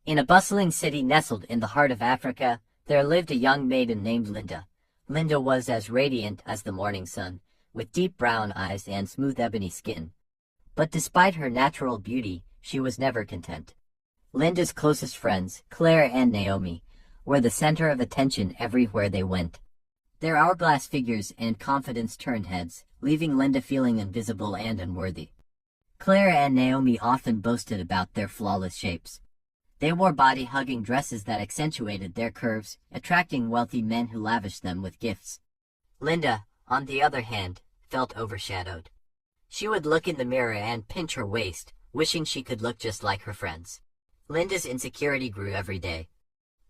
In a bustling city nestled in the heart of Africa, there lived a young maiden named Linda. Linda was as radiant as the morning sun, with deep brown eyes and smooth ebony skin. But despite her natural beauty, she was never content. Linda's closest friends, Claire and Naomi, were the center of attention everywhere they went. Their hourglass figures and confidence turned heads, leaving Linda feeling invisible and unworthy. Claire and Naomi often boasted about their flawless shapes. They wore body-hugging dresses that accentuated their curves, attracting wealthy men who lavished them with gifts. Linda, on the other hand, felt overshadowed. She would look in the mirror and pinch her waist, wishing she could look just like her friends. Linda's insecurity grew every day.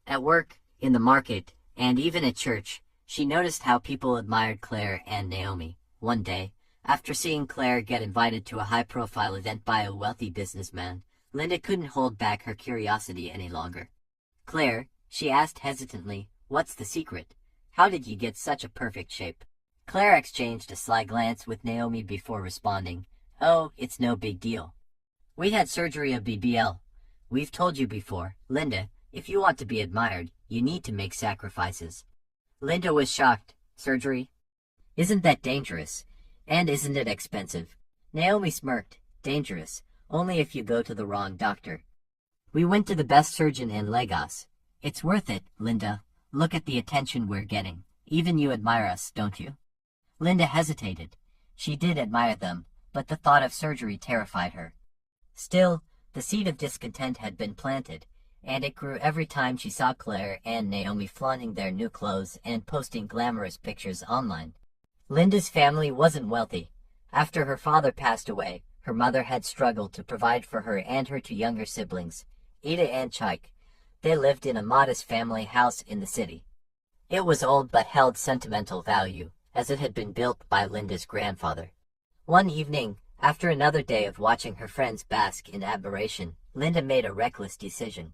At work, in the market, and even at church, she noticed how people admired Claire and Naomi. One day, after seeing Claire get invited to a high-profile event by a wealthy businessman, Linda couldn't hold back her curiosity any longer. "Claire," she asked hesitantly, "what's the secret? How did you get such a perfect shape?" Claire exchanged a sly glance with Naomi before responding, "Oh, it's no big deal. We had surgery of BBL. We've told you before, Linda, if you want to be admired, you need to make sacrifices." Linda was shocked. "Surgery? Isn't that dangerous? And isn't it expensive?" Naomi smirked. "Dangerous? Only if you go to the wrong doctor. We went to the best surgeon in Lagos. It's worth it, Linda. Look at the attention we're getting. Even you admire us, don't you?" Linda hesitated. She did admire them, but the thought of surgery terrified her. Still, the seed of discontent had been planted, and it grew every time she saw Claire and Naomi flaunting their new clothes and posting glamorous pictures online. Linda's family wasn't wealthy. After her father passed away, her mother had struggled to provide for her and her two younger siblings, Ida and Chike. They lived in a modest family house in the city. It was old but held sentimental value, as it had been built by Linda's grandfather. One evening, after another day of watching her friends bask in admiration, Linda made a reckless decision.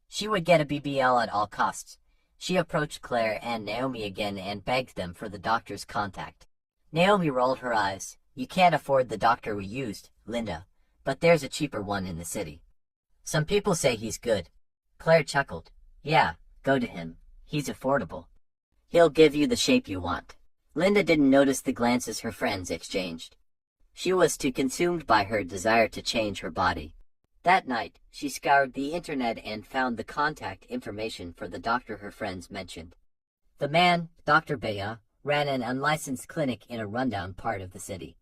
She would get a BBL at all costs. She approached Claire and Naomi again and begged them for the doctor's contact. Naomi rolled her eyes. "You can't afford the doctor we used, Linda, but there's a cheaper one in the city. Some people say he's good." Claire chuckled. "Yeah, go to him. He's affordable. He'll give you the shape you want." Linda didn't notice the glances her friends exchanged. She was too consumed by her desire to change her body. That night, she scoured the internet and found the contact information for the doctor her friends mentioned. The man, Dr. Bea, ran an unlicensed clinic in a rundown part of the city.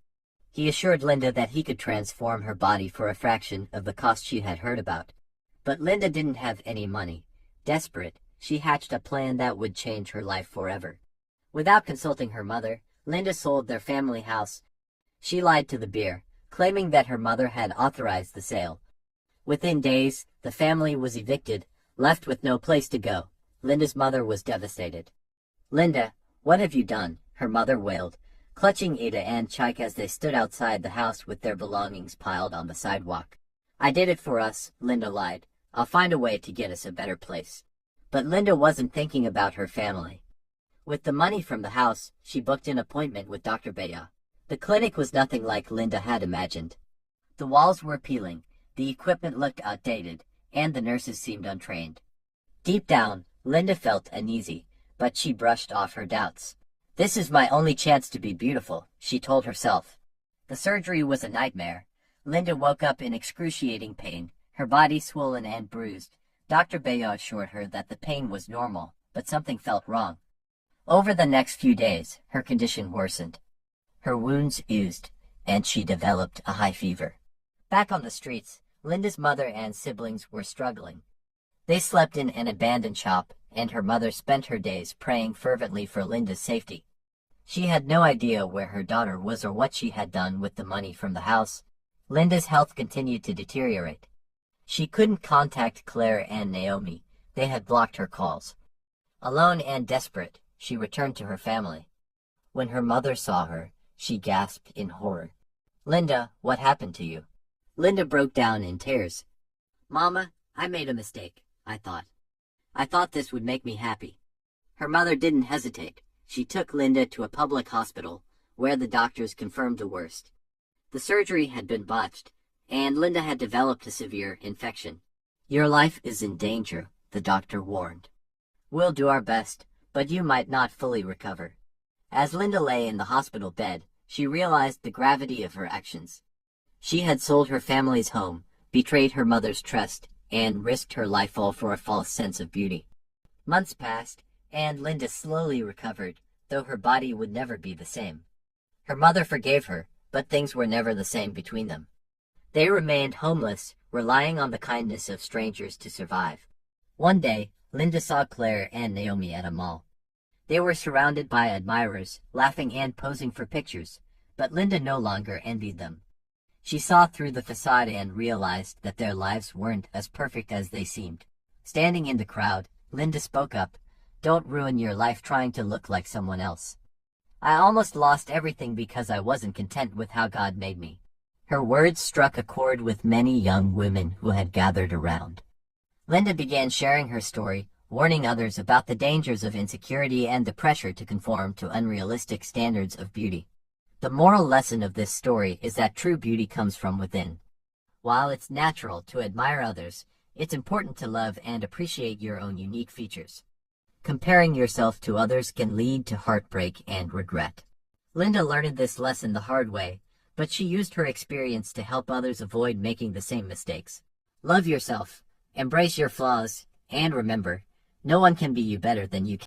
He assured Linda that he could transform her body for a fraction of the cost she had heard about. But Linda didn't have any money. Desperate, she hatched a plan that would change her life forever. Without consulting her mother, Linda sold their family house. She lied to the bear, claiming that her mother had authorized the sale. Within days, the family was evicted, left with no place to go. Linda's mother was devastated. "Linda, what have you done?" her mother wailed, clutching Ida and Chike as they stood outside the house with their belongings piled on the sidewalk. "I did it for us," Linda lied. "I'll find a way to get us a better place." But Linda wasn't thinking about her family. With the money from the house, she booked an appointment with Dr. Bea. The clinic was nothing like Linda had imagined. The walls were peeling, the equipment looked outdated, and the nurses seemed untrained. Deep down, Linda felt uneasy, but she brushed off her doubts. "This is my only chance to be beautiful," she told herself. The surgery was a nightmare. Linda woke up in excruciating pain, her body swollen and bruised. Dr. Bea assured her that the pain was normal, but something felt wrong. Over the next few days, her condition worsened. Her wounds oozed, and she developed a high fever. Back on the streets, Linda's mother and siblings were struggling. They slept in an abandoned shop, and her mother spent her days praying fervently for Linda's safety. She had no idea where her daughter was or what she had done with the money from the house. Linda's health continued to deteriorate. She couldn't contact Claire and Naomi. They had blocked her calls. Alone and desperate, she returned to her family. When her mother saw her, she gasped in horror. "Linda, what happened to you?" Linda broke down in tears. "Mama, I made a mistake, I thought. I thought this would make me happy." Her mother didn't hesitate. She took Linda to a public hospital, where the doctors confirmed the worst. The surgery had been botched, and Linda had developed a severe infection. Your life is in danger, the doctor warned. We'll do our best, but you might not fully recover. As Linda lay in the hospital bed, she realized the gravity of her actions. She had sold her family's home, betrayed her mother's trust, and risked her life all for a false sense of beauty. Months passed, and Linda slowly recovered, though her body would never be the same. Her mother forgave her, but things were never the same between them. They remained homeless, relying on the kindness of strangers to survive. One day, Linda saw Claire and Naomi at a mall. They were surrounded by admirers, laughing and posing for pictures, but Linda no longer envied them. She saw through the facade and realized that their lives weren't as perfect as they seemed. Standing in the crowd, Linda spoke up, "Don't ruin your life trying to look like someone else. I almost lost everything because I wasn't content with how God made me." Her words struck a chord with many young women who had gathered around. Linda began sharing her story, warning others about the dangers of insecurity and the pressure to conform to unrealistic standards of beauty. The moral lesson of this story is that true beauty comes from within. While it's natural to admire others, it's important to love and appreciate your own unique features. Comparing yourself to others can lead to heartbreak and regret. Linda learned this lesson the hard way, but she used her experience to help others avoid making the same mistakes. Love yourself, embrace your flaws, and remember, no one can be you better than you can.